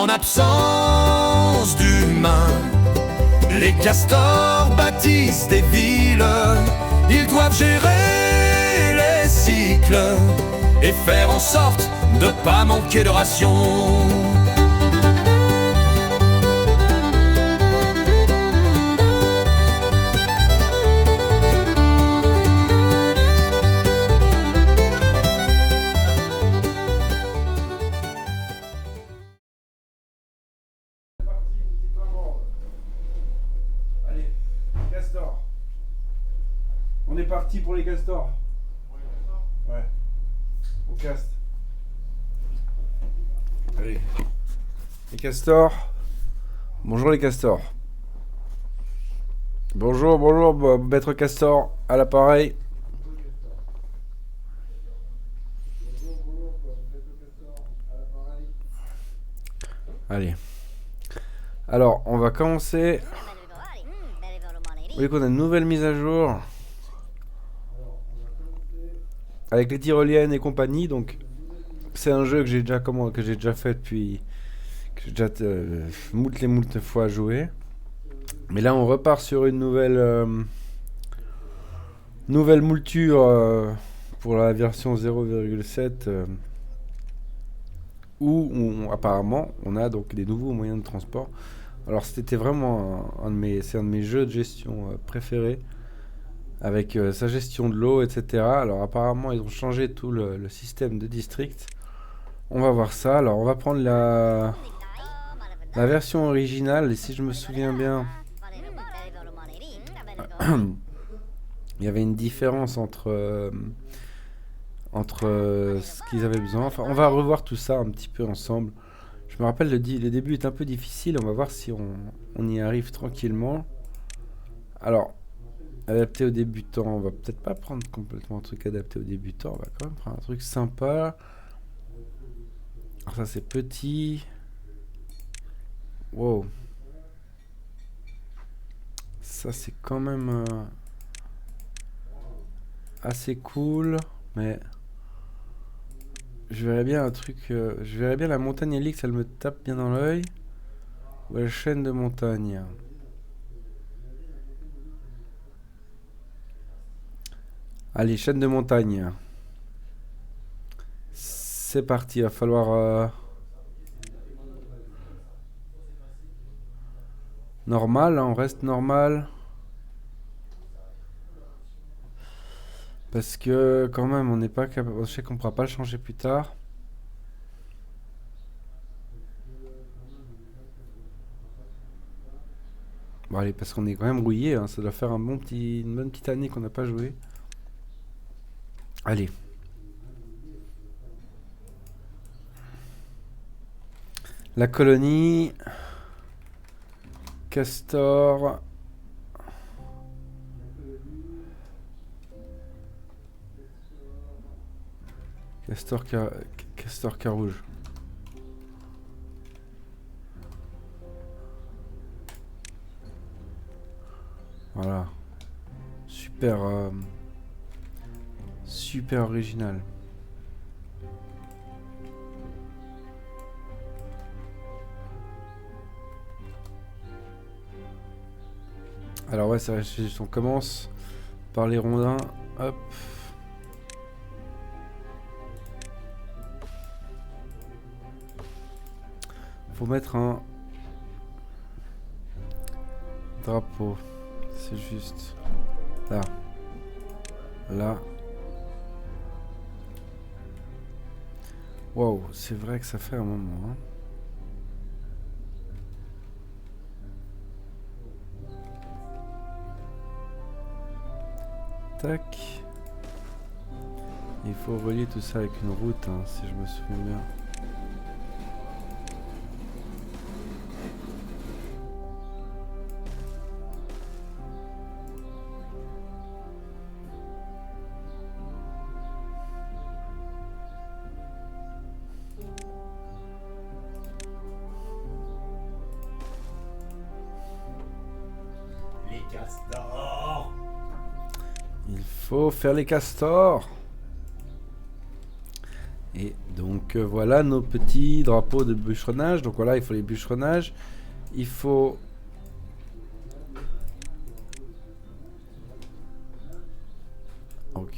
En absence d'humains, les castors bâtissent des villes. Ils doivent gérer les cycles et faire en sorte de pas manquer de rations. On est parti pour les castors. Ouais. On caste. Allez. Les castors. Bonjour les castors. Bonjour, maître castor à l'appareil. Allez. Alors, on va commencer. Vous voyez qu'on a une nouvelle mise à jour. Avec les tyroliennes et compagnie, donc c'est un jeu que j'ai déjà fait depuis, que j'ai déjà moult fois joué. Mais là on repart sur une nouvelle moulture pour la version 0,7 où apparemment on a donc des nouveaux moyens de transport. Alors c'était vraiment c'est un de mes jeux de gestion préférés. Avec sa gestion de l'eau, etc. Alors apparemment ils ont changé tout le système de district. On va voir ça. Alors on va prendre la version originale. Et si je me souviens bien, il y avait une différence entre ce qu'ils avaient besoin. Enfin on va revoir tout ça un petit peu ensemble. Je me rappelle le début est un peu difficile. On va voir si on y arrive tranquillement. Alors adapté aux débutants, on va peut-être pas prendre complètement un truc adapté aux débutants, on va quand même prendre un truc sympa. Alors ça c'est petit. Wow. Ça c'est quand même assez cool, mais je verrais bien un truc, je verrais bien la montagne Helix, elle me tape bien dans l'œil. Ou la chaîne de montagne. Allez, chaîne de montagne. C'est parti, il va falloir... normal, hein, on reste normal. Parce que quand même, on n'est pas capable... Je sais qu'on ne pourra pas le changer plus tard. Bon allez, parce qu'on est quand même rouillé, hein, ça doit faire une bonne petite année qu'on n'a pas joué. Allez. La colonie. Castor. Castor Carouge. Voilà. Super original. Alors ouais, c'est vrai, on commence par les rondins. Hop. Faut mettre un drapeau. C'est juste là. Là. Wow, c'est vrai que ça fait un moment. Hein. Tac. Il faut relier tout ça avec une route, hein, si je me souviens bien. Castors. Il faut faire les castors. Et Et donc voilà nos petits drapeaux de bûcheronnage. Donc voilà, il faut les bûcheronnages. Il faut... Ok.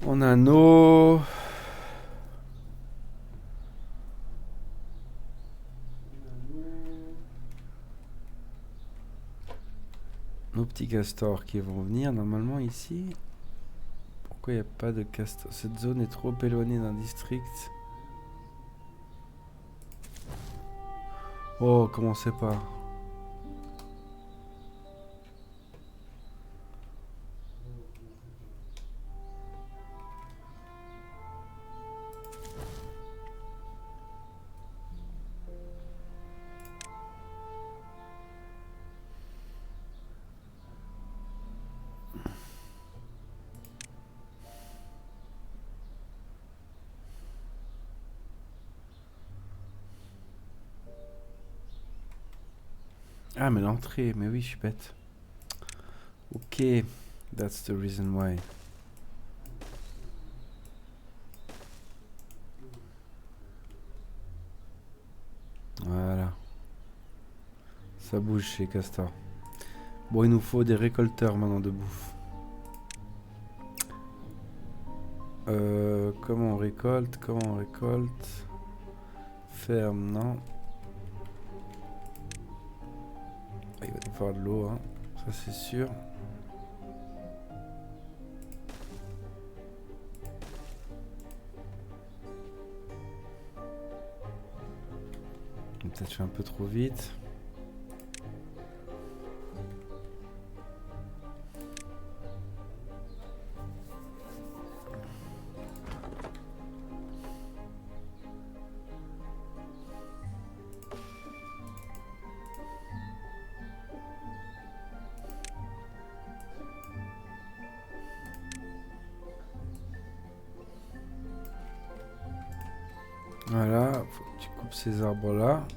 On a nos petits castors qui vont venir normalement ici. Pourquoi il n'y a pas de castor? Cette zone est trop éloignée d'un district. Oh, comment c'est pas? Ah, mais l'entrée, mais oui, je suis bête. Ok, that's the reason why. Voilà. Ça bouge chez Castor. Bon, il nous faut des récolteurs maintenant de bouffe. Comment on récolte? Comment on récolte? Ferme, non. Ah, il va nous falloir de l'eau, hein. Ça c'est sûr. Peut-être fait un peu trop vite. Voilà, faut que tu coupes ces arbres là.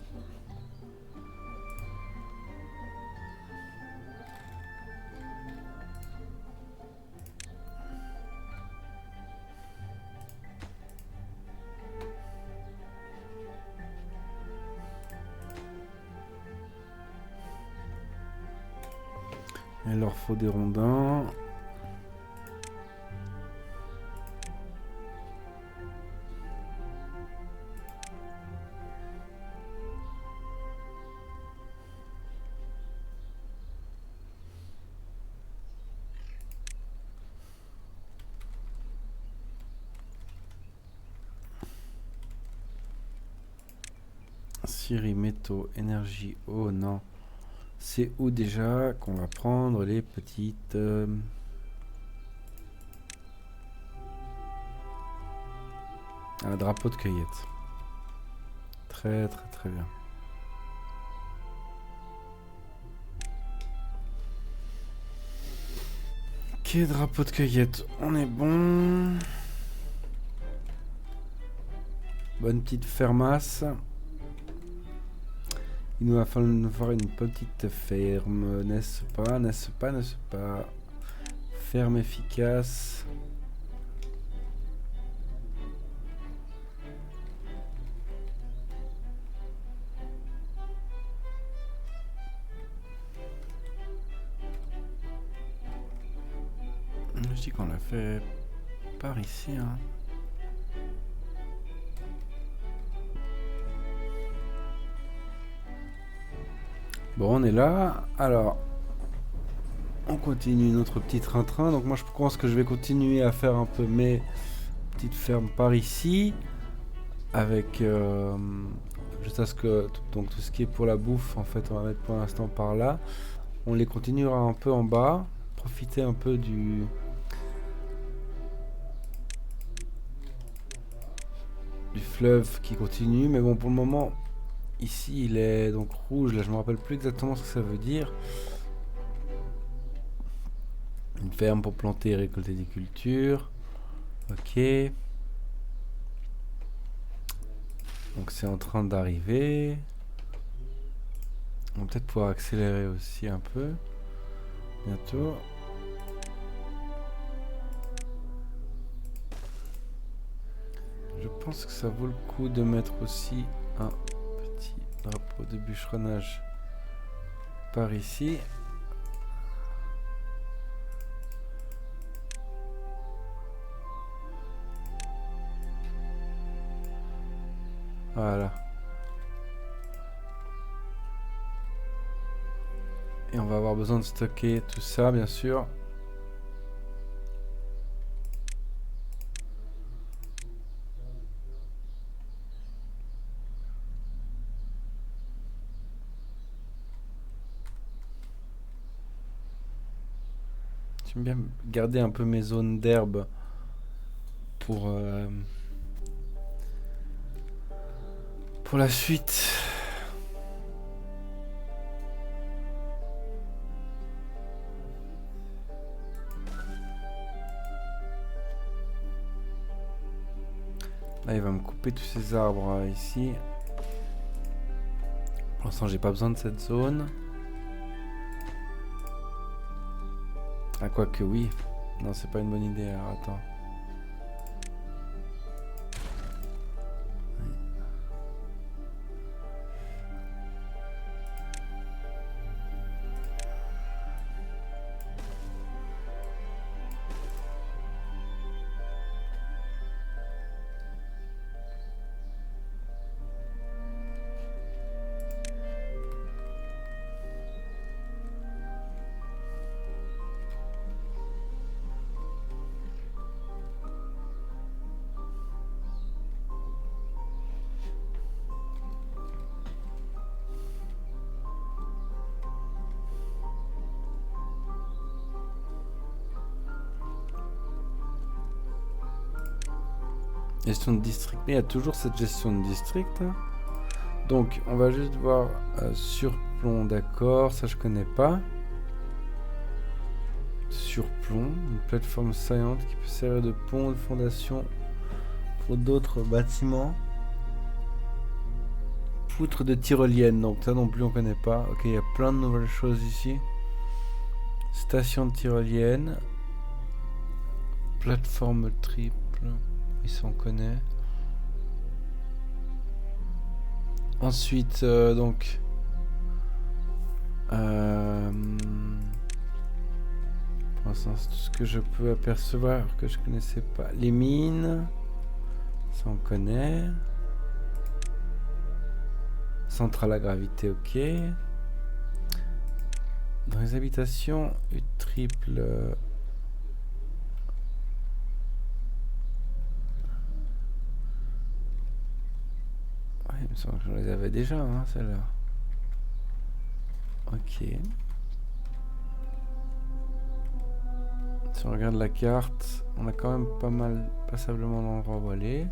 Il leur faut des rondins. Scierie, métaux, énergie, eau, non. C'est où déjà qu'on va prendre les petites... Un drapeau de cueillette. Très très très bien. Ok, drapeau de cueillette, on est bon. Bonne petite fermasse. Il nous va falloir une petite ferme, n'est-ce pas, n'est-ce pas, n'est-ce pas? Ferme efficace. Je dis qu'on l'a fait par ici, hein. Bon, on est là. Alors, on continue notre petit train-train. Donc moi, je pense que je vais continuer à faire un peu mes petites fermes par ici. Avec... juste à ce que... Donc tout ce qui est pour la bouffe, en fait, on va mettre pour l'instant par là. On les continuera un peu en bas. Profiter un peu du fleuve qui continue. Mais bon, pour le moment... Ici, il est donc rouge. Là, je me rappelle plus exactement ce que ça veut dire. Une ferme pour planter et récolter des cultures. Ok. Donc, c'est en train d'arriver. On va peut-être pouvoir accélérer aussi un peu. Bientôt. pense que ça vaut le coup de mettre aussi un petit drapeau de bûcheronnage par ici. Voilà. Et on va avoir besoin de stocker tout ça, bien sûr. J'aime bien garder un peu mes zones d'herbe pour la suite. Là, il va me couper tous ces arbres ici. Pour l'instant, j'ai pas besoin de cette zone. Ah, quoique oui. Non, c'est pas une bonne idée. Alors, attends. Gestion de district. Il y a toujours cette gestion de district. Hein. Donc, on va juste voir surplomb, d'accord. Ça, je connais pas. Surplomb, une plateforme saillante qui peut servir de pont de fondation pour d'autres bâtiments. Poutre de tyrolienne, donc ça non plus on connaît pas. Ok, il y a plein de nouvelles choses ici. Station de tyrolienne. Plateforme triple. Ici on connaît. Ensuite, donc... pour l'instant, c'est tout ce que je peux apercevoir que je connaissais pas. Les mines, ça on connaît. Centrale à gravité, ok. Dans les habitations, une triple. Ouais, il me semble que je les avais déjà, hein, celles-là. Ok. Si on regarde la carte, on a quand même pas mal, passablement d'endroits où aller.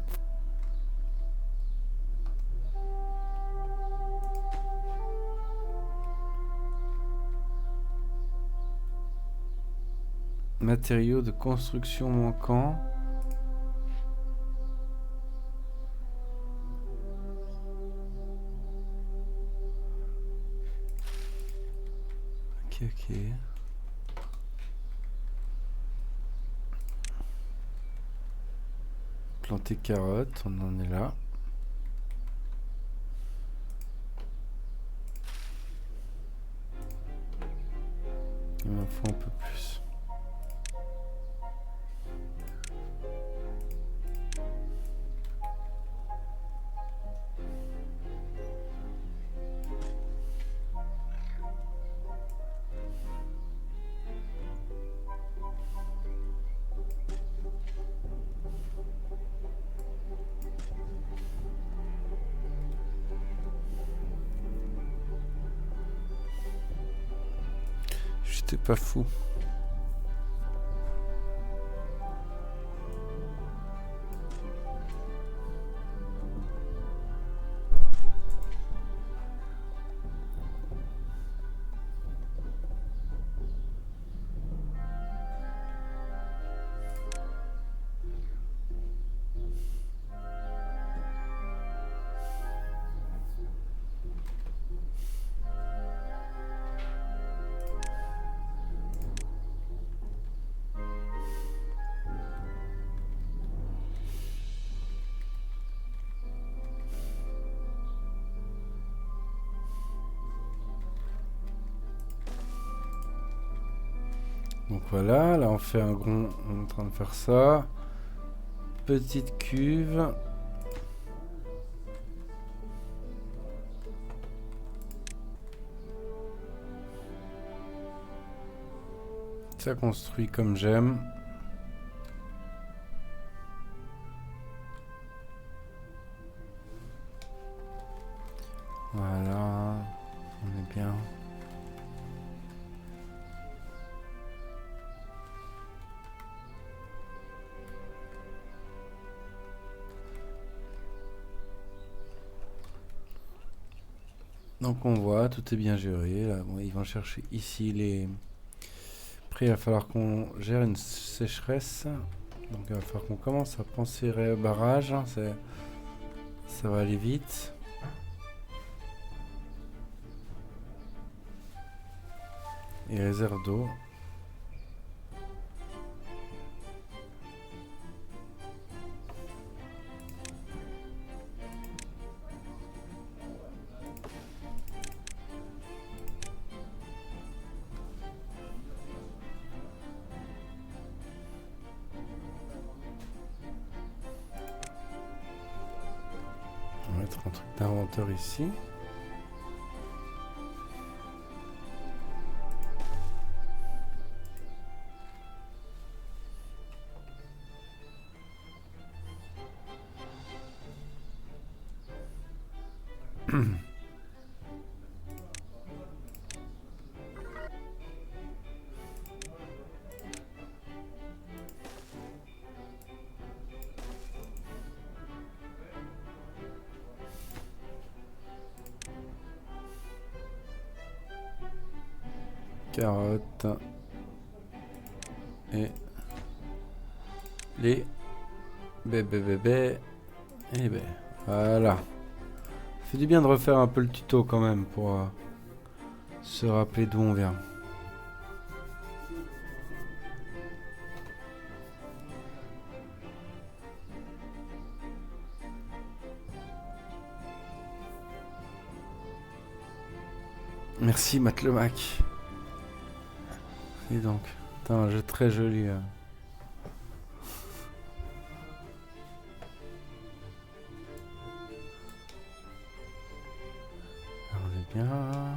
Matériaux de construction manquants. Ok, ok. Planter carottes, on en est là. Il m'en faut un peu plus. J'étais pas fou. Donc voilà, là on fait un gros... On est en train de faire ça. Petite cuve. Ça construit comme j'aime. Voilà, on est bien. Donc on voit, tout est bien géré. Là, bon, ils vont chercher ici les... Après il va falloir qu'on gère une sécheresse. Donc il va falloir qu'on commence à penser barrage. Hein, ça va aller vite. Et réserve d'eau. On va mettre un truc d'inventeur ici. Carottes. Et les bébés. Et ben voilà. Ça fait du bien de refaire un peu le tuto quand même pour se rappeler d'où on vient. Merci Matt le Mac. Et donc, c'est un jeu très joli. On est bien.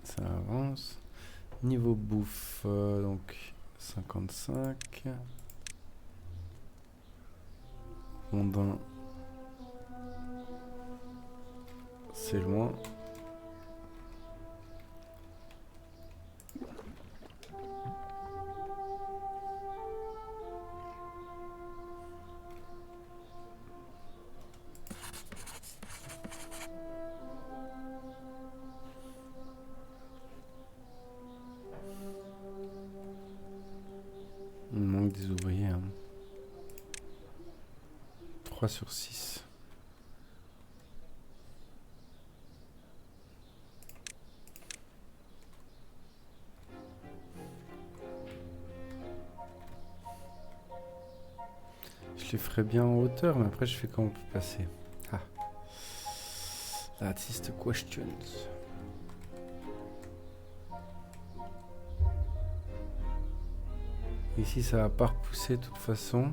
Ça avance. Niveau bouffe, donc 55. Rondin. C'est loin. Il manque des ouvriers. Hein. 3 sur 6. Je les ferais bien en hauteur, mais après je fais comment on peut passer. Ah. That's the questions. Ici ça va pas repousser de toute façon.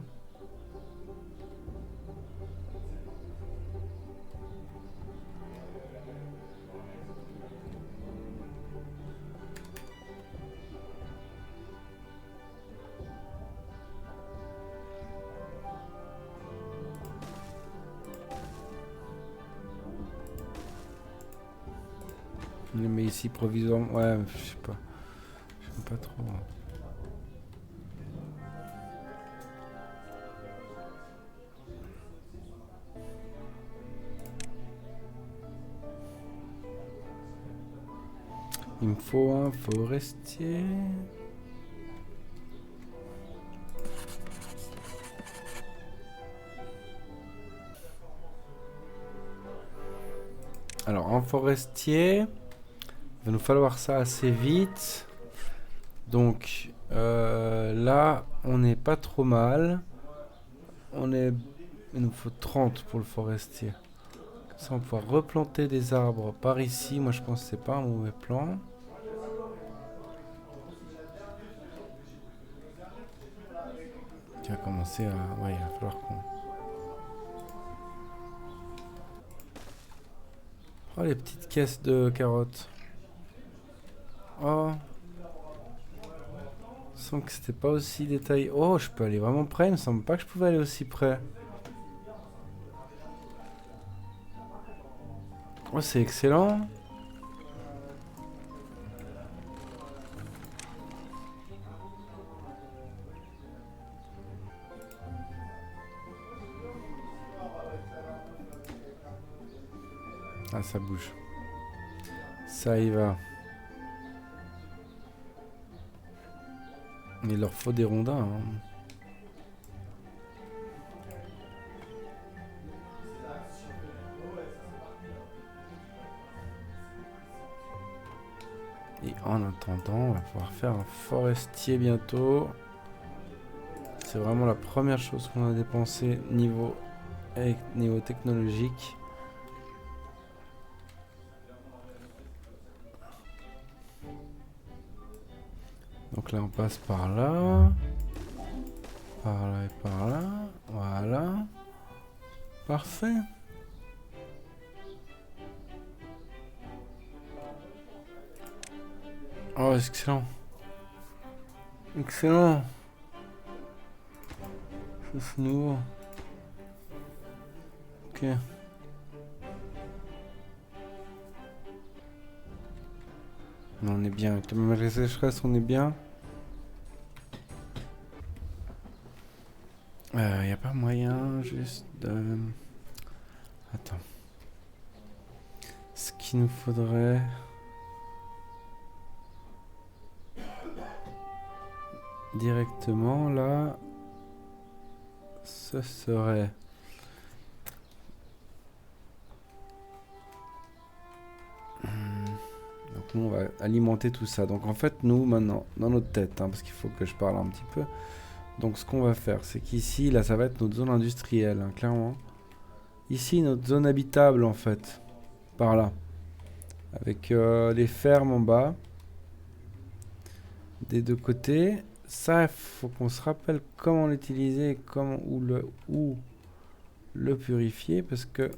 Mais ici provisoirement, ouais, je sais pas. J'aime pas trop. Il me faut un forestier. Alors, un forestier. Il va nous falloir ça assez vite. Donc, là, on n'est pas trop mal. Il nous faut 30 pour le forestier. Ça, on va pouvoir replanter des arbres par ici. Moi, je pense que c'est pas un mauvais plan. Qui va commencer à... Ouais, il va falloir qu'on... Oh, les petites caisses de carottes. Oh. Sans que c'était pas aussi détaillé. Oh, je peux aller vraiment près. Il me semble pas que je pouvais aller aussi près. Oh, c'est excellent. Ah, ça bouge. Ça y va. Il leur faut des rondins. Hein. Et en attendant, on va pouvoir faire un forestier bientôt. C'est vraiment la première chose qu'on a dépensé niveau technologique. Donc là, on passe par là. Par là et par là. Voilà. Parfait. Oh, excellent. Excellent. Ça, c'est nouveau. Ok. On est bien. Avec la sécheresse, on est bien. Y a pas moyen juste de... Attends. Ce qu'il nous faudrait... Directement là... Ce serait... Donc nous on va alimenter tout ça. Donc en fait nous maintenant, dans notre tête, hein, parce qu'il faut que je parle un petit peu... Donc ce qu'on va faire, c'est qu'ici, là, ça va être notre zone industrielle, hein, clairement. Ici, notre zone habitable, en fait. Par là. Avec les fermes en bas. Des deux côtés. Ça, il faut qu'on se rappelle comment l'utiliser, comment où le purifier, parce que...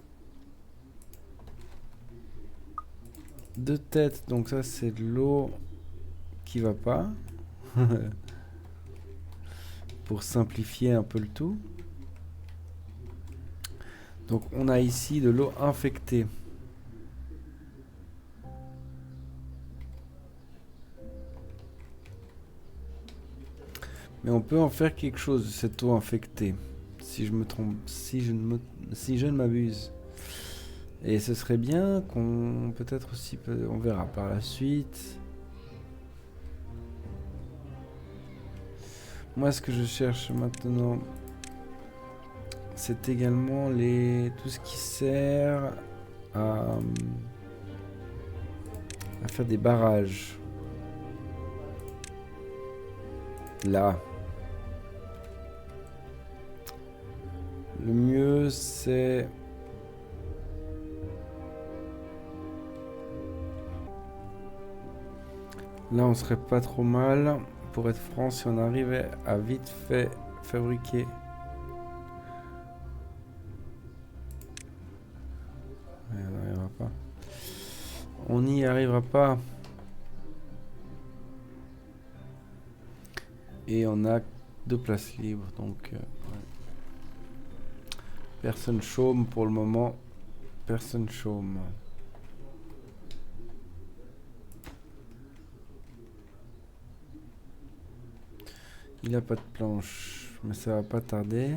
De tête, donc ça, c'est de l'eau qui va pas. Pour simplifier un peu le tout. Donc on a ici de l'eau infectée. Mais on peut en faire quelque chose de cette eau infectée. Si je me trompe, si je ne m'abuse. Et ce serait bien qu'on peut-être aussi, on verra par la suite. Moi, ce que je cherche maintenant, c'est également tout ce qui sert à faire des barrages. Là. Le mieux, c'est... Là, on serait pas trop mal. Pour être franc, si on arrivait à vite fait fabriquer... On n'y arrivera pas. On n'y arrivera pas. Et on a 2 places libres, donc... ouais. Personne chôme pour le moment. Personne chôme. Il n'a pas de planche, mais ça va pas tarder.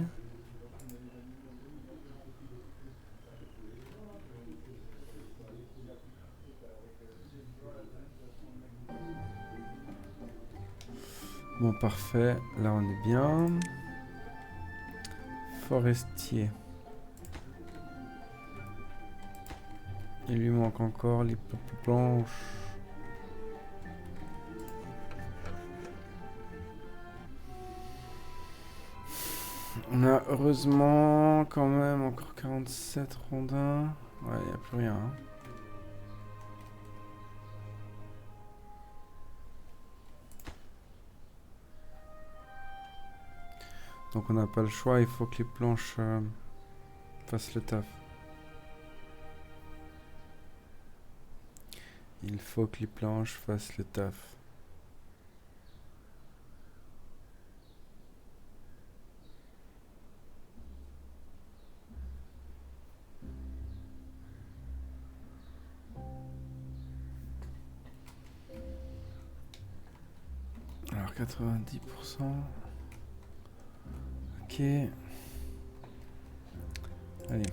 Bon, parfait. Là, on est bien. Forestier. Il lui manque encore les planches. On a heureusement quand même encore 47 rondins. Ouais, il n'y a plus rien. Hein. Donc on n'a pas le choix, il faut que les planches fassent le taf. Il faut que les planches fassent le taf. Alors 90%. Ok. Allez.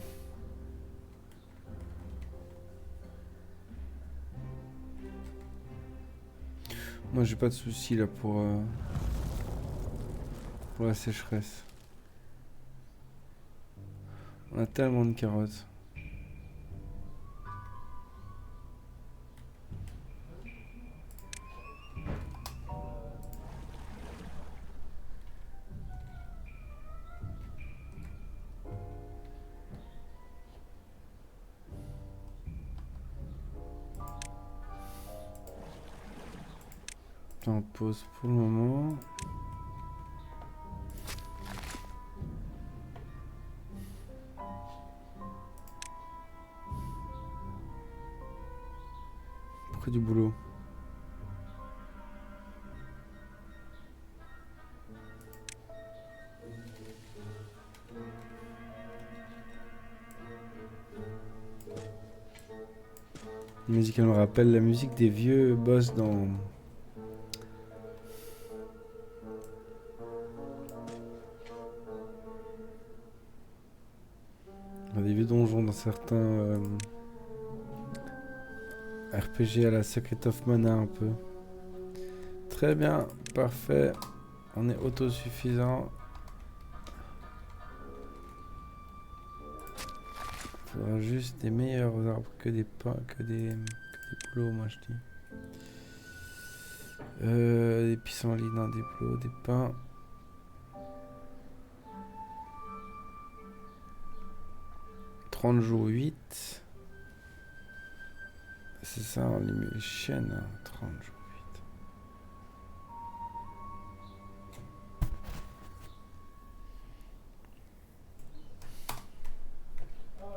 Moi j'ai pas de soucis là pour la sécheresse. On a tellement de carottes. On pause pour le moment. Pourquoi du boulot? La musique, elle me rappelle la musique des vieux boss dans... des vieux donjons dans certains RPG à la Secret of Mana un peu. Très bien, parfait. On est autosuffisant. Il faudra juste des meilleurs arbres que des pins, que des bouleaux, moi je dis. Des pissenlits dans des bouleaux, des pins. Jours 8. C'est ça, on les met les chaînes. 30 jours 8.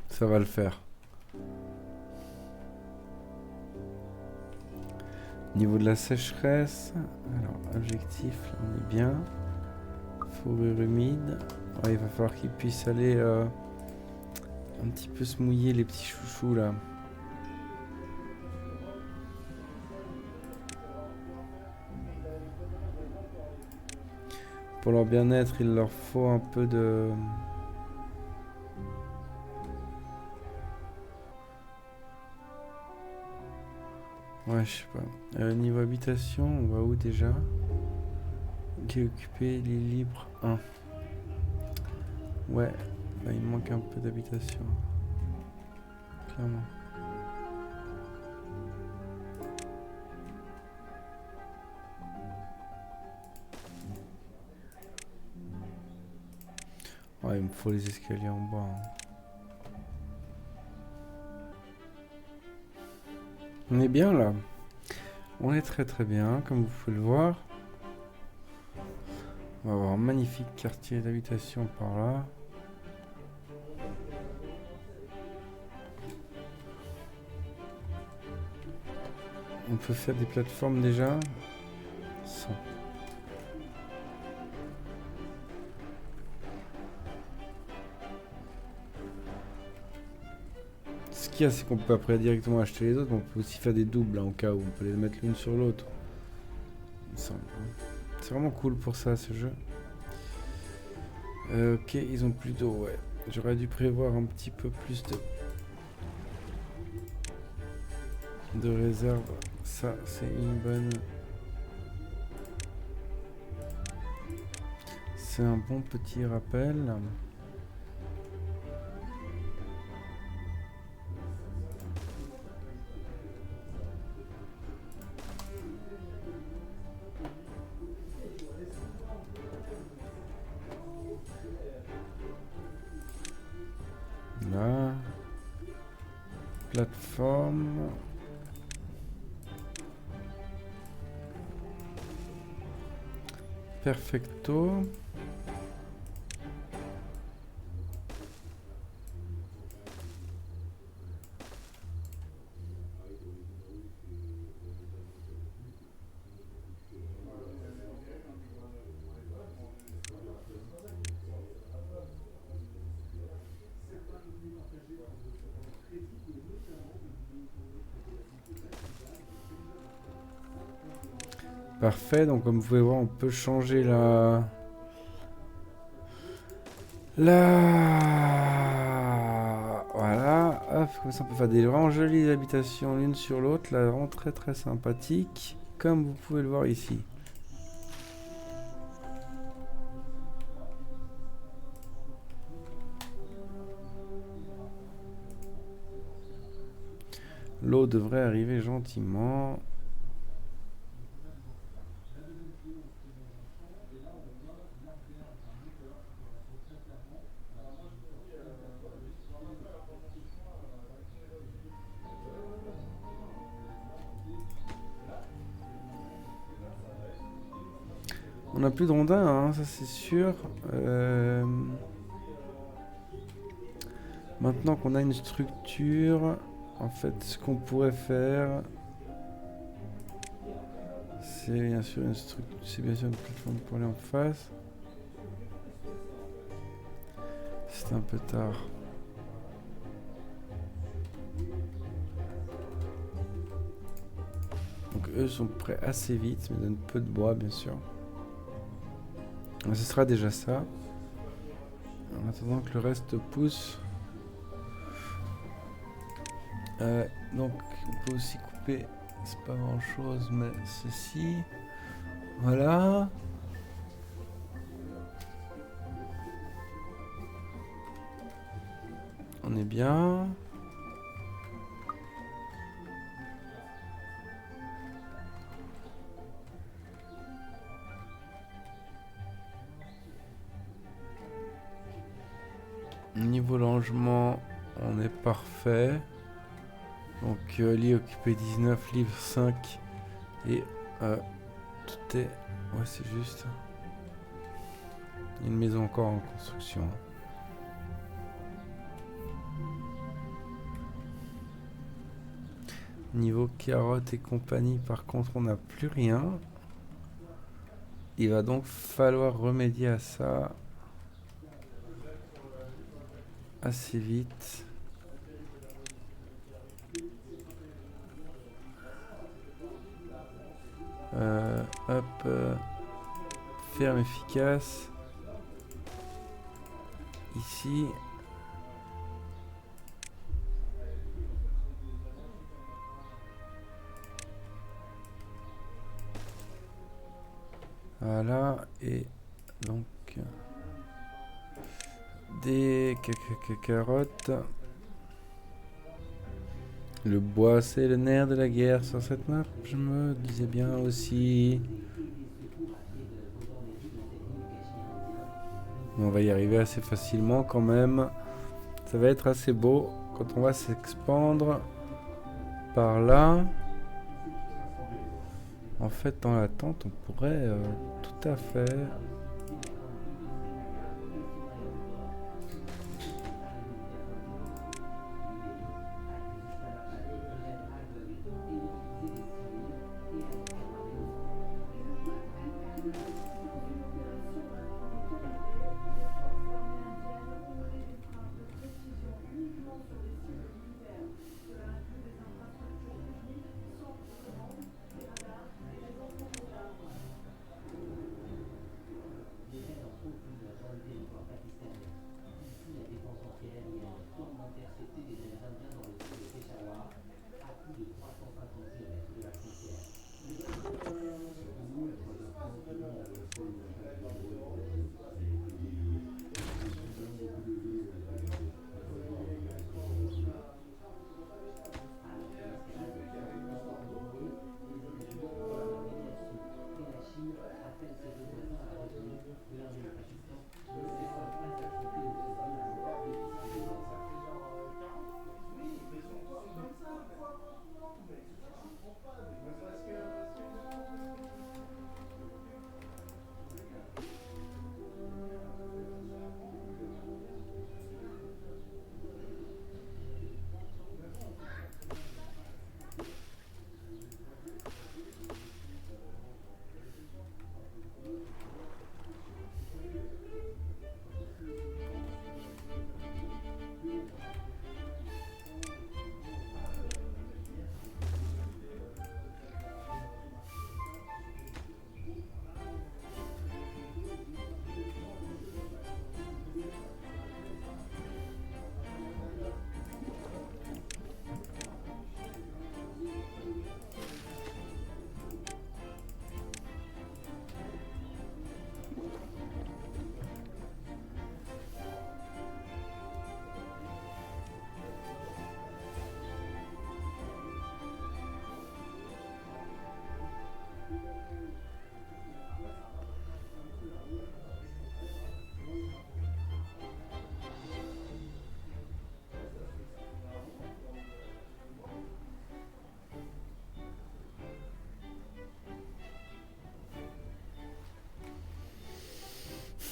Ça va le faire. Niveau de la sécheresse, alors objectif, là, on est bien. Fourrure humide. Ouais, il va falloir qu'ils puissent aller un petit peu se mouiller les petits chouchous là. Pour leur bien-être, il leur faut un peu de... Ouais, je sais pas. Niveau habitation, on va où déjà? Qui est occupé, il est libre 1. Ouais, bah, il manque un peu d'habitation. Clairement. Ouais, il me faut les escaliers en bas. Hein. On est bien là. On est très très bien, comme vous pouvez le voir. On va avoir un magnifique quartier d'habitation par là. On peut faire des plateformes déjà. 100. Ce qu'il y a, c'est qu'on peut après directement acheter les autres, mais on peut aussi faire des doubles hein, au cas où on peut les mettre l'une sur l'autre. C'est vraiment cool pour ça ce jeu. Ok, ils ont plus d'eau, ouais. J'aurais dû prévoir un petit peu plus de réserve. Ça, c'est une bonne... C'est un bon petit rappel. plateforme. Perfecto. Parfait, donc comme vous pouvez voir, on peut changer voilà, hop, comme ça on peut faire des vraiment jolies habitations l'une sur l'autre, là vraiment très très sympathique, comme vous pouvez le voir ici. L'eau devrait arriver gentiment. On n'a plus de rondins, hein, ça c'est sûr. Maintenant qu'on a une structure, en fait, ce qu'on pourrait faire, c'est bien sûr une plateforme pour aller en face. C'est un peu tard. Donc eux sont prêts assez vite, mais donnent peu de bois, bien sûr. Ce sera déjà ça. En attendant que le reste pousse. Donc on peut aussi couper, c'est pas grand chose, mais ceci. Voilà. On est bien. Niveau logement, on est parfait. Donc lit occupé 19, livre 5 et tout est... Ouais, c'est juste. Il y a une maison encore en construction. Niveau carottes et compagnie, par contre, on n'a plus rien. Il va donc falloir remédier à ça assez vite. Ferme efficace. Ici. Voilà, et donc des carottes. Le bois, c'est le nerf de la guerre sur cette map, je me disais bien aussi. On va y arriver assez facilement quand même. Ça va être assez beau quand on va s'expandre par là. En fait, dans la tente, on pourrait tout à fait...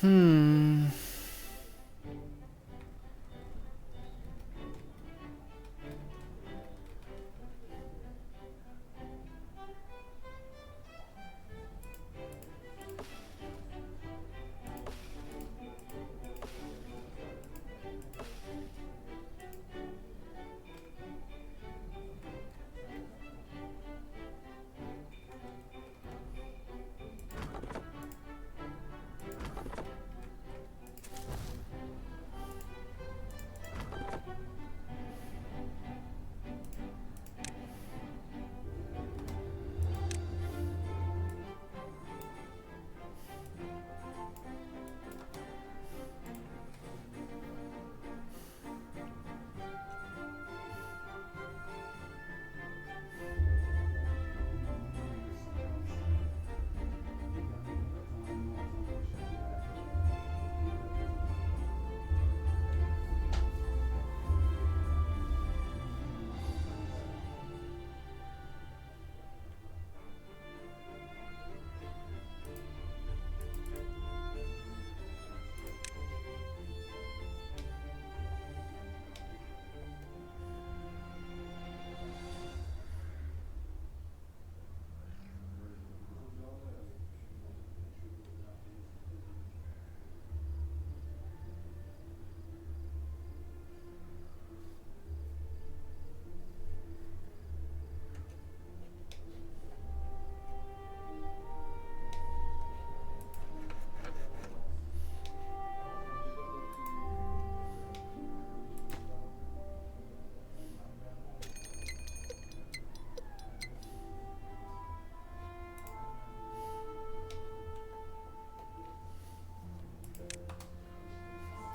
Hmm.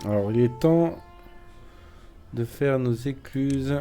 Alors, il est temps de faire nos écluses.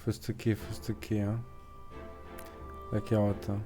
Faut stocker, hein. La carotte, hein.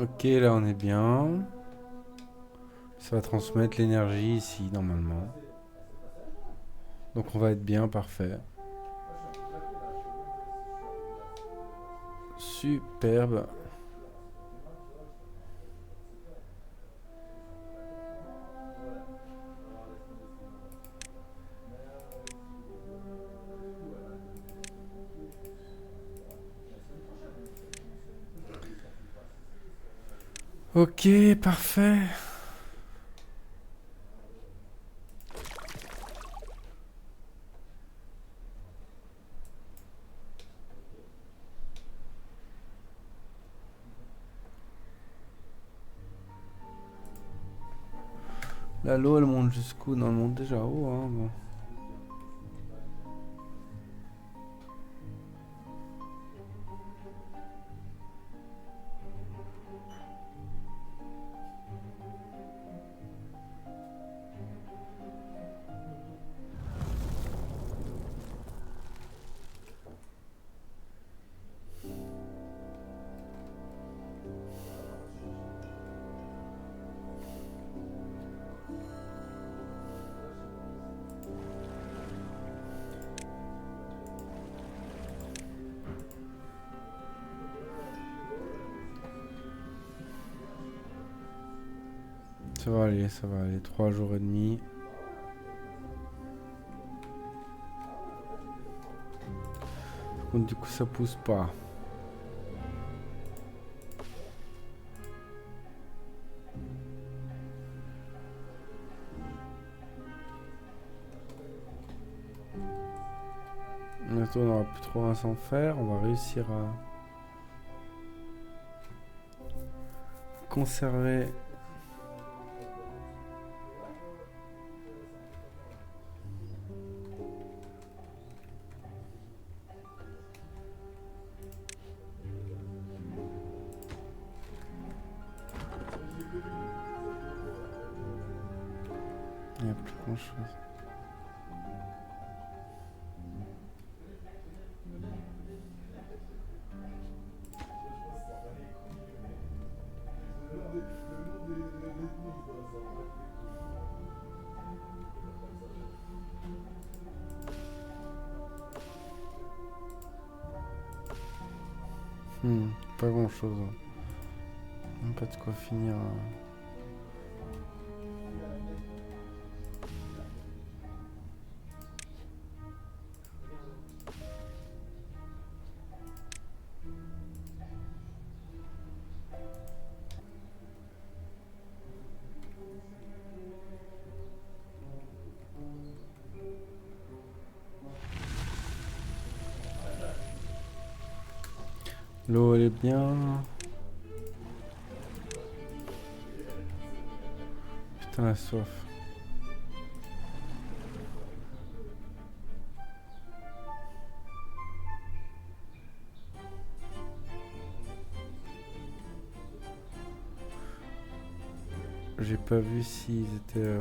Ok, là on est bien. Ça va transmettre l'énergie ici, normalement. Donc on va être bien, parfait. Superbe. Ok, parfait. La l'eau, elle monte jusqu'où? Non, elle monte déjà haut, hein, bon. Ça va aller, 3 jours et demi. Donc du coup ça pousse pas. Bientôt on n'aura plus trop à s'en faire, on va réussir à conserver. Il n'y a plus grand chose. Pas grand chose. Même pas de quoi finir. L'eau elle est bien. Putain la soif. J'ai pas vu s'ils étaient...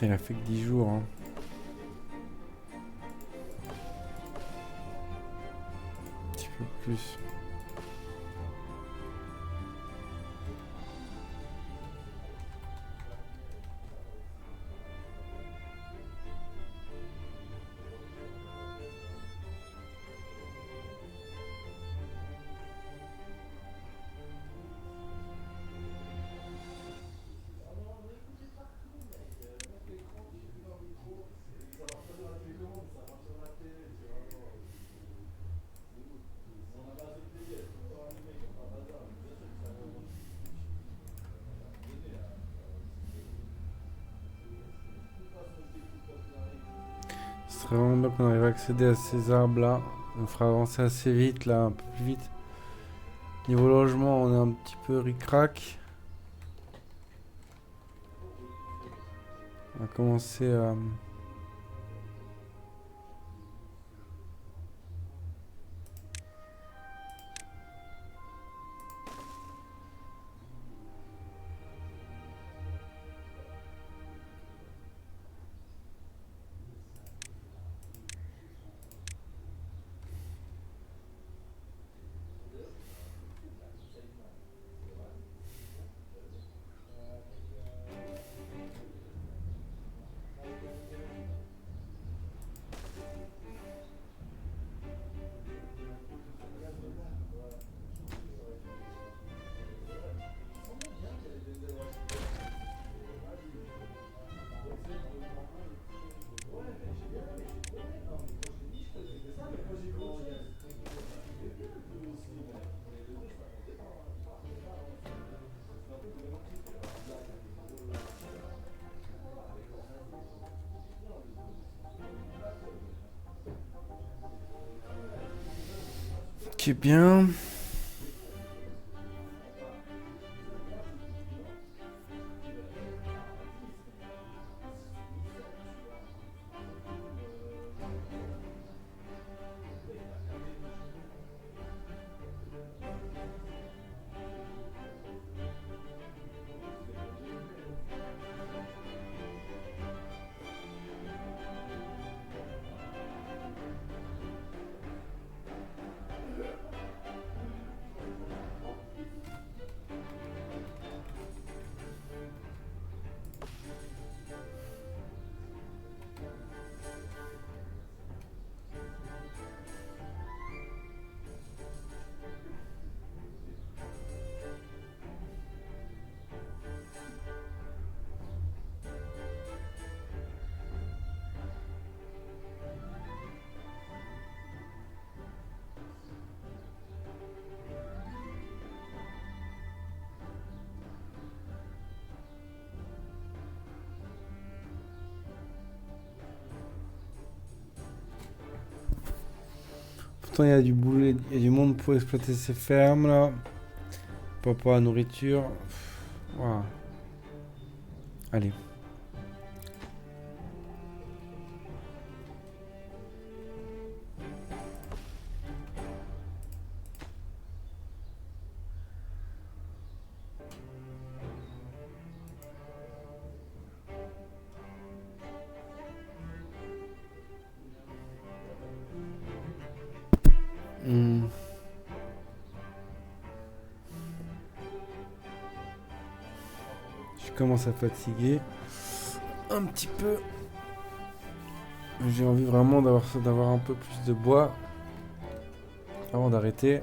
Il a fait que 10 jours. Hein. plus. Ce serait vraiment bien qu'on arrive à accéder à ces arbres là. On fera avancer assez vite là, un peu plus vite. Niveau logement, on est un petit peu ric-rac. On va commencer à... Qui est bien. Pourtant, il y a du boulot, il y a du monde pour exploiter ces fermes là. Par rapport à la nourriture. Wow. Allez. Hmm. Je commence à fatiguer un petit peu. J'ai envie vraiment d'avoir un peu plus de bois avant d'arrêter.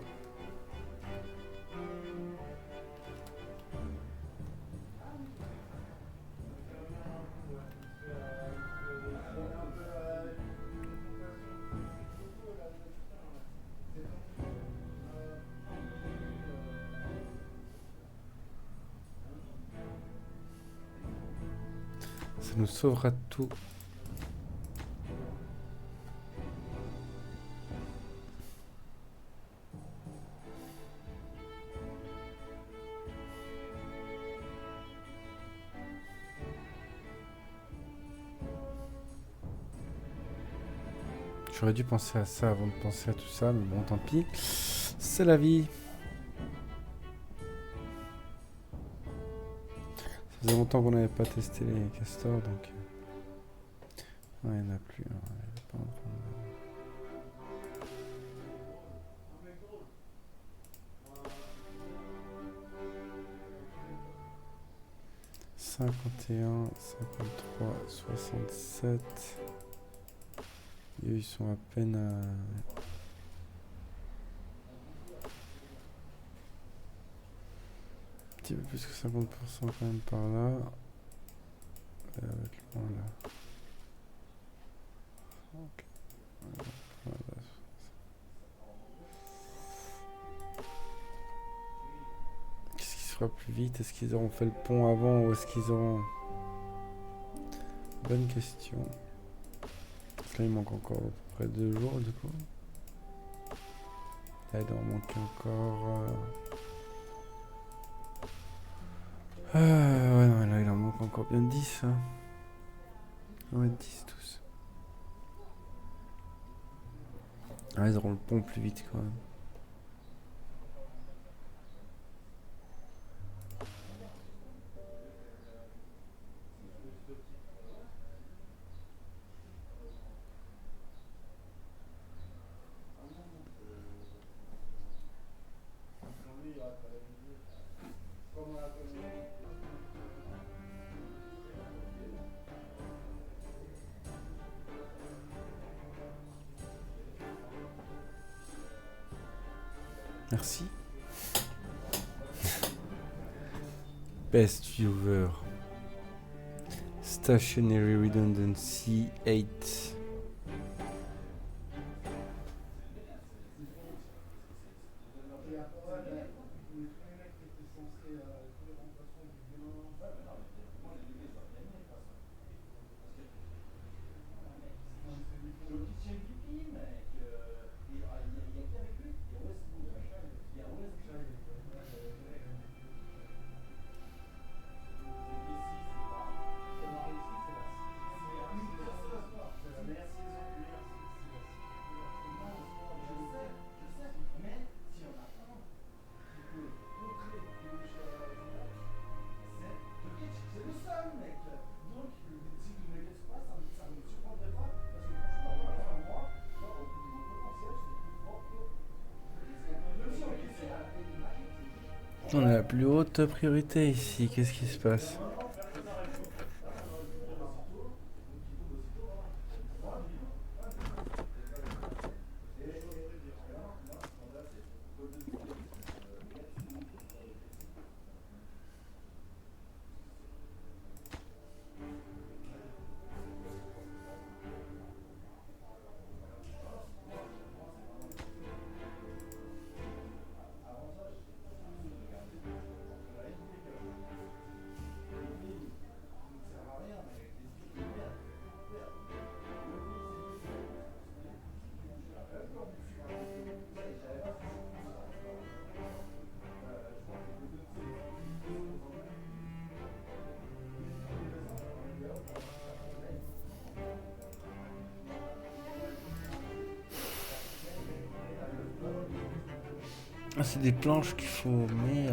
Ça nous sauvera de tout. J'aurais dû penser à ça avant de penser à tout ça, mais bon, tant pis. C'est la vie. Ça faisait longtemps qu'on n'avait pas testé les castors, donc... Ouais, il n'y en a plus. Alors, il y a pas 51, 53, 67. Et eux, ils sont à peine à... Un petit peu plus que 50% quand même par là. Et avec le point là. Ok. Voilà. Qu'est-ce qui sera plus vite? Est-ce qu'ils auront fait le pont avant ou est-ce qu'ils auront... Bonne question. Parce que là, il manque encore à peu près 2 jours du coup. Là, il doit en manquer encore... ouais, non, là, il en manque encore bien 10. Hein. Ouais, 10 tous. Ah, ils auront le pont plus vite quand même. Merci. Best viewer. Stationary redundancy 8. On a la plus haute priorité ici. Qu'est-ce qui se passe? Ah, c'est des planches qu'il faut, mais...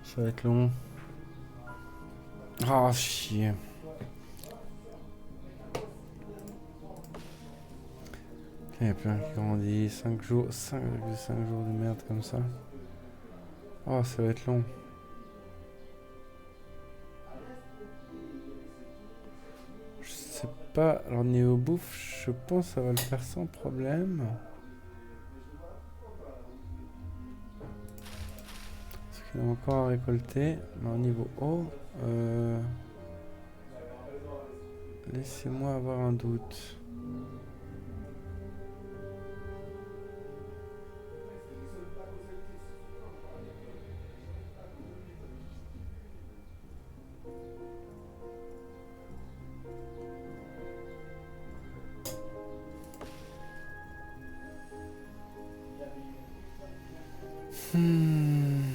Ça va être long. Ah, chier. Il y a plein qui grandit. 5 jours, 5,5 jours de merde comme ça. Oh, ça va être long. Je sais pas. Alors, niveau bouffe, je pense que ça va le faire sans problème. Parce qu'il y a encore à récolter. Mais au niveau eau, laissez-moi avoir un doute. Hmm.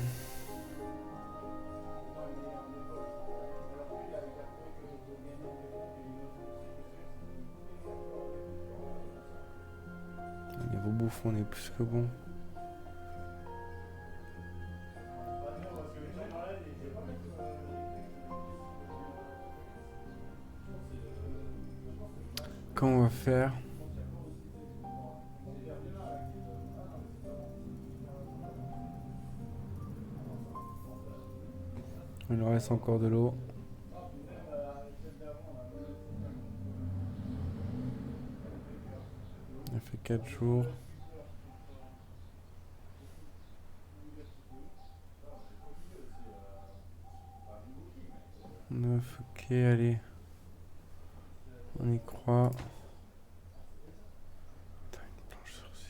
Niveau bouffon, on est plus que bon. Comment on va faire? Il nous reste encore de l'eau. On a fait 4 jours. 9, ok, allez. On y croit. Putain, une planche sur 6.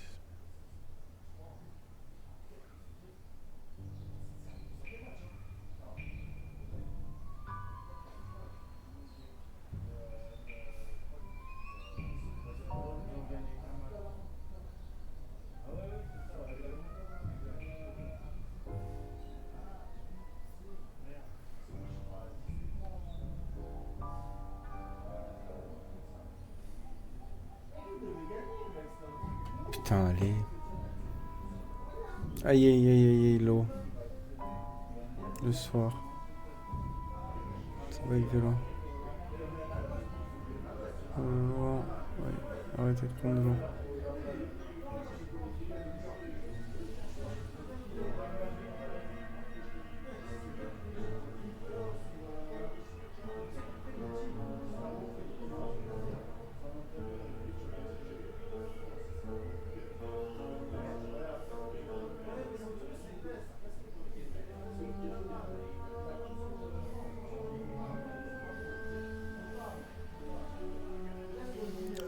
Putain, allez. Aïe, aïe, aïe, aïe, aïe, l'eau. Le soir. Ça va être violent. Ouais, arrêtez de prendre de l'eau.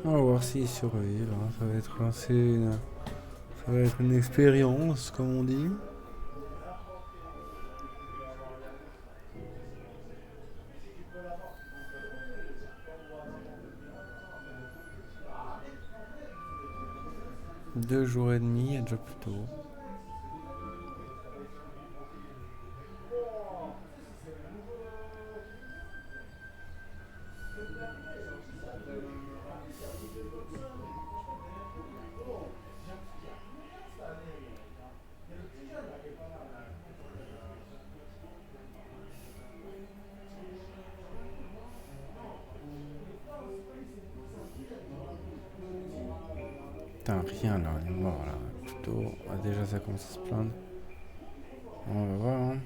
On va voir s'il surveille là. Ça va être ça va être une expérience, comme on dit. Deux jours et demi, il y a déjà plus tôt. Putain, rien là, on est mort là. Plutôt, ah, déjà ça commence à se plaindre. On va voir, hein.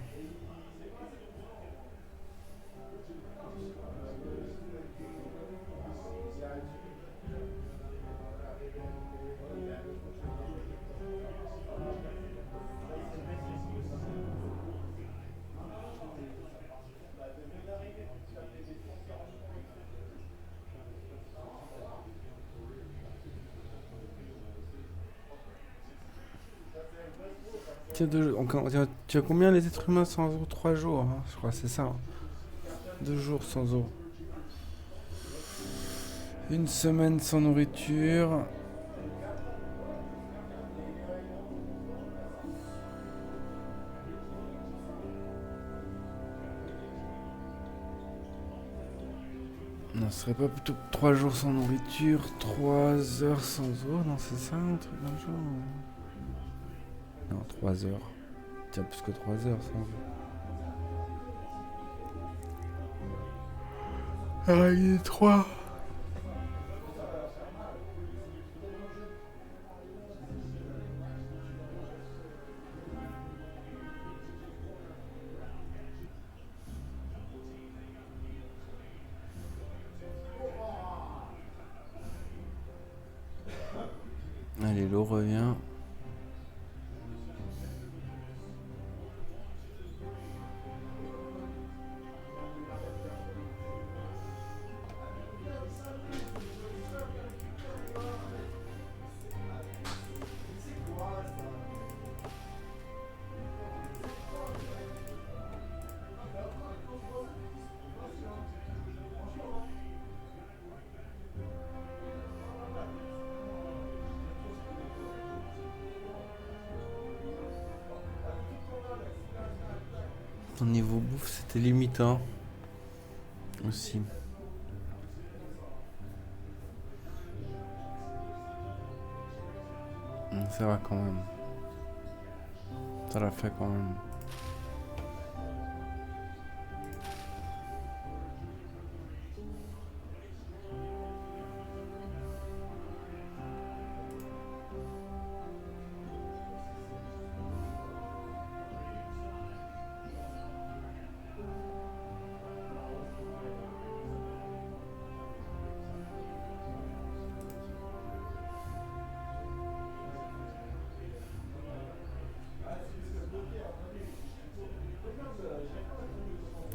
Tu as combien les êtres humains sans eau? 3 jours, hein, je crois, c'est ça. Hein. 2 jours sans eau. Une semaine sans nourriture. Non, ce serait pas plutôt 3 jours sans nourriture, 3 heures sans eau? Non, c'est ça, un truc comme ça? Non, 3 heures. Tiens, plus que 3 heures sans eau. Ah, il est 3. Allez, l'eau revient. Au niveau bouffe, c'était limitant aussi. Ça va quand même. Ça l'a fait quand même.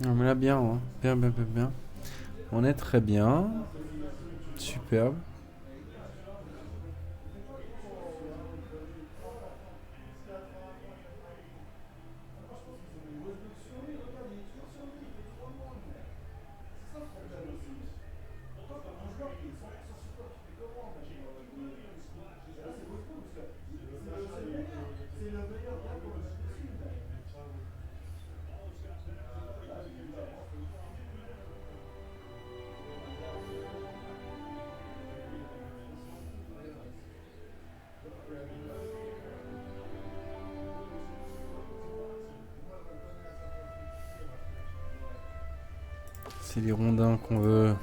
On est là bien, hein. Bien, bien, bien, bien. On est très bien. Superbe. C'est les rondins qu'on veut.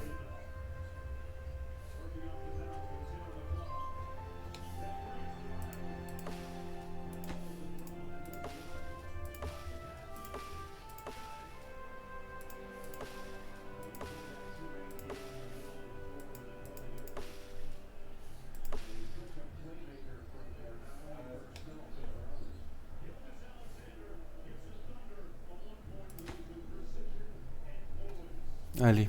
Allez.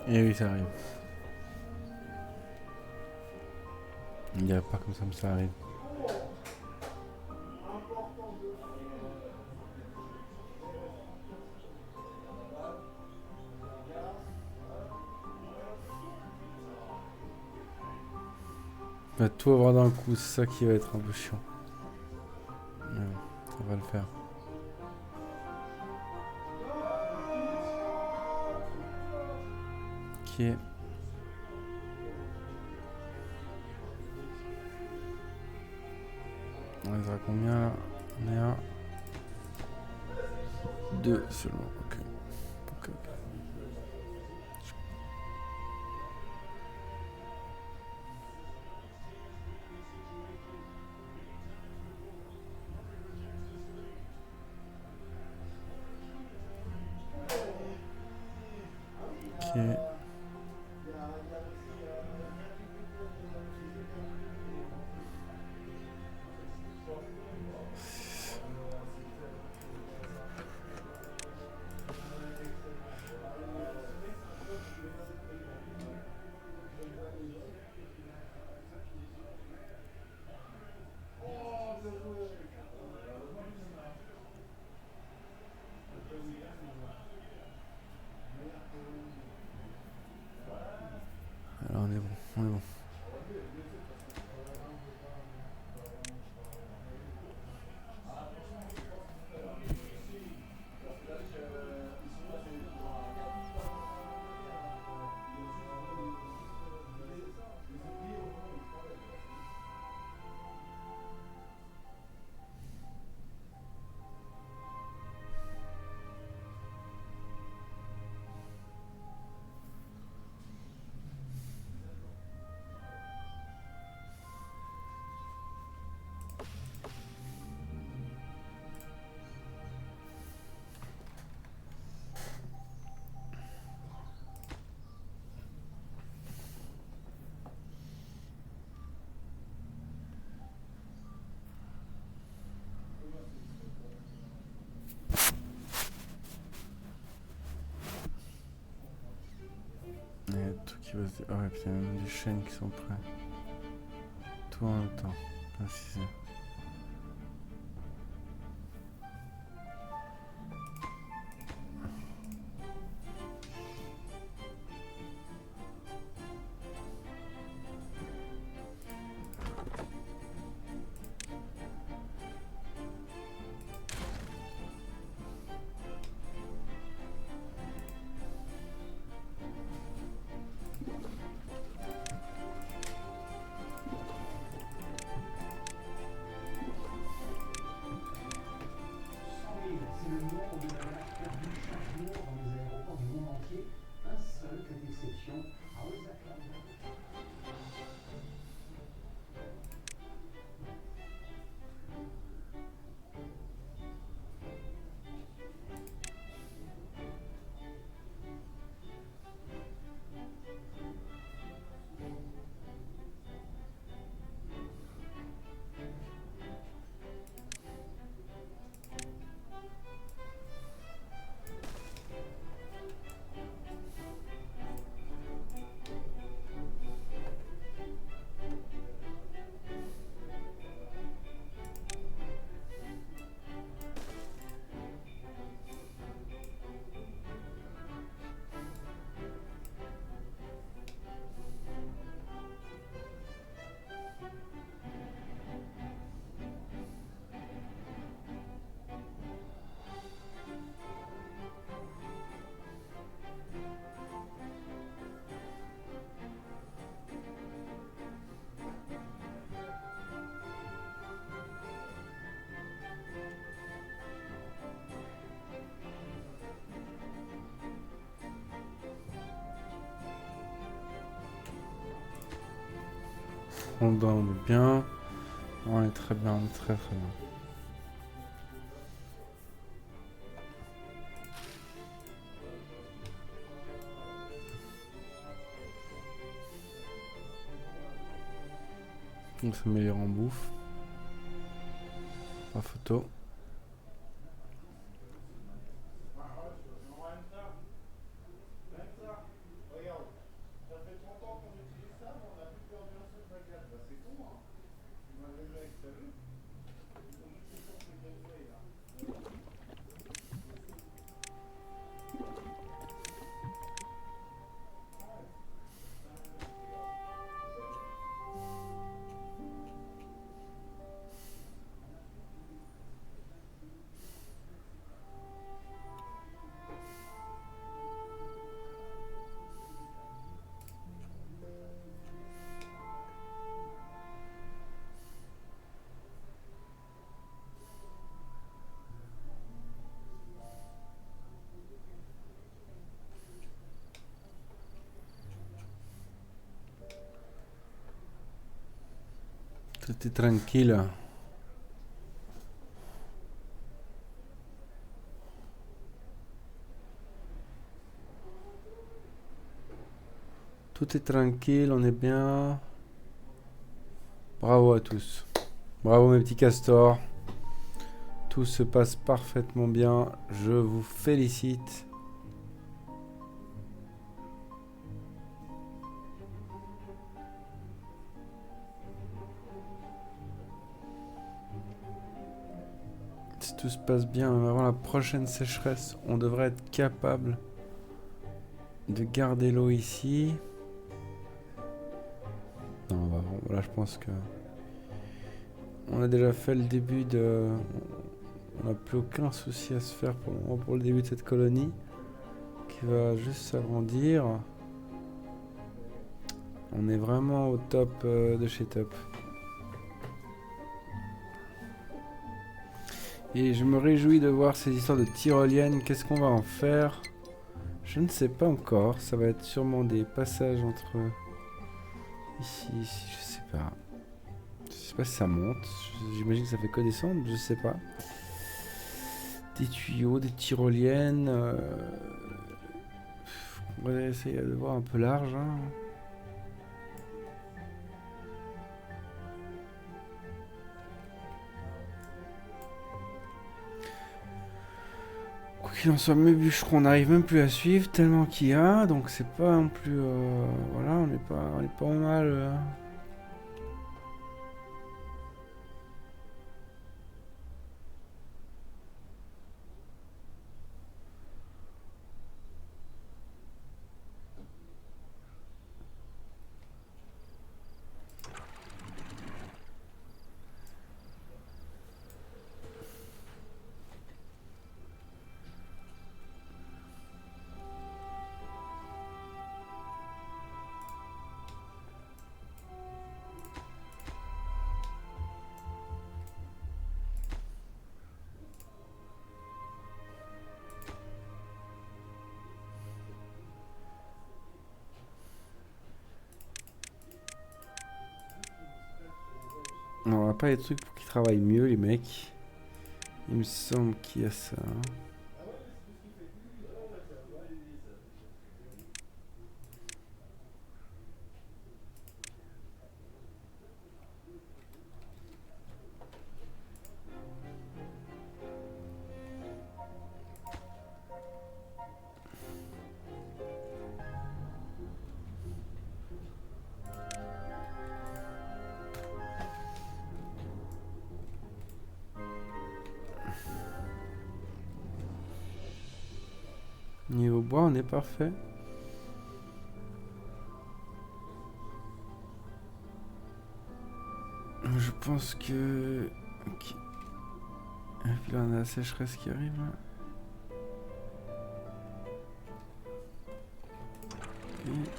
Et oui, ça arrive. Il n'y a pas comme ça, mais ça arrive. On va tout avoir d'un coup, c'est ça qui va être un peu chiant. Ouais, ça va le faire. Ok. On est à combien là? On est à 2 seulement. Ok. Ok. Ok. vas-y. Ah ouais, putain, il y a même des chaînes qui sont prêts. Tout en même temps. Ah, si, si. On est bien. On est très bien, on est très très bien. On s'améliore en bouffe. La photo. Tout est tranquille. Tout est tranquille, on est bien. Bravo à tous. Bravo mes petits castors. Tout se passe parfaitement bien. Je vous félicite. Si tout se passe bien, même avant la prochaine sécheresse, on devrait être capable de garder l'eau ici. Non, là je pense que on a déjà fait le début de... On n'a plus aucun souci à se faire pour le début de cette colonie qui va juste s'agrandir. On est vraiment au top de chez top. Et je me réjouis de voir ces histoires de tyroliennes. Qu'est-ce qu'on va en faire? Je ne sais pas encore. Ça va être sûrement des passages entre... Ici, je sais pas. Je sais pas si ça monte. J'imagine que ça fait que descendre, je sais pas. Des tuyaux, des tyroliennes. On va essayer de voir un peu large. Hein. qu'il en soit, mes bûcherons, on n'arrive même plus à suivre tellement qu'il y a, donc c'est pas non plus... voilà, on est pas mal... Non, on n'a pas les trucs pour qu'ils travaillent mieux, les mecs. Il me semble qu'il y a ça. Niveau bois, on est parfait. Je pense que... Ok. Et puis là, on a la sécheresse qui arrive. Là. Ok.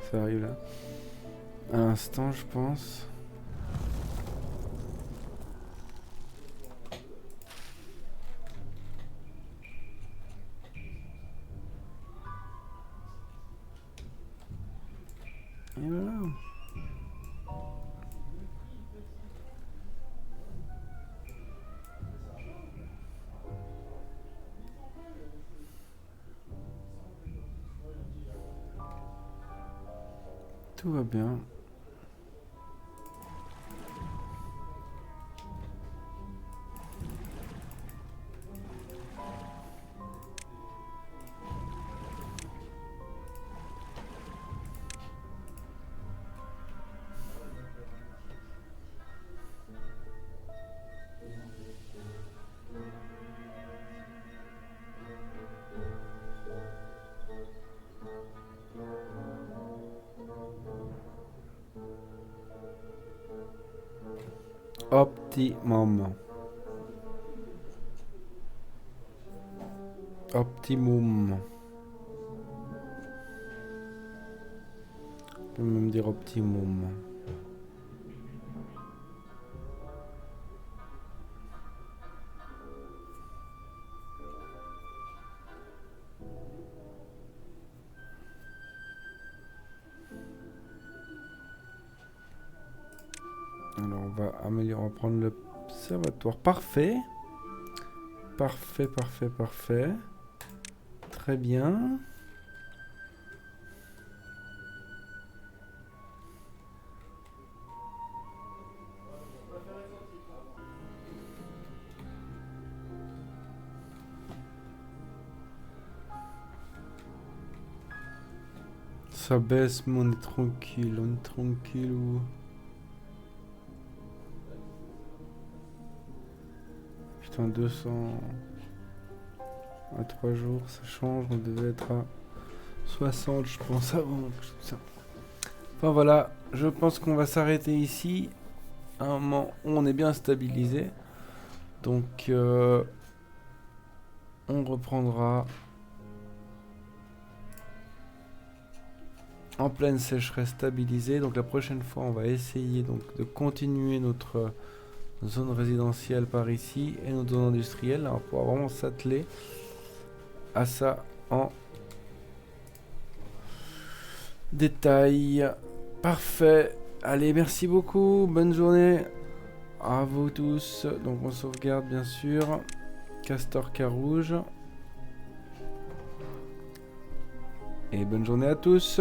Ça arrive là. À l'instant, je pense. Et voilà. Tout va bien. Optimum. Optimum. On peut même dire optimum. Alors on va améliorer, on va prendre l'observatoire. Parfait. Parfait, parfait, parfait. Très bien. Ça baisse, mais on est tranquille, ou... Putain, 200... À 3 jours, ça change, on devait être à 60, je pense, avant. Enfin voilà, je pense qu'on va s'arrêter ici. À un moment où on est bien stabilisé. Donc, on reprendra en pleine sécheresse stabilisée. Donc la prochaine fois, on va essayer donc de continuer notre zone résidentielle par ici et notre zone industrielle. Là, on va pouvoir vraiment s'atteler à ça en détail. Parfait. Allez, merci beaucoup. Bonne journée à vous tous. Donc on sauvegarde bien sûr. Castor Carouge. Et bonne journée à tous.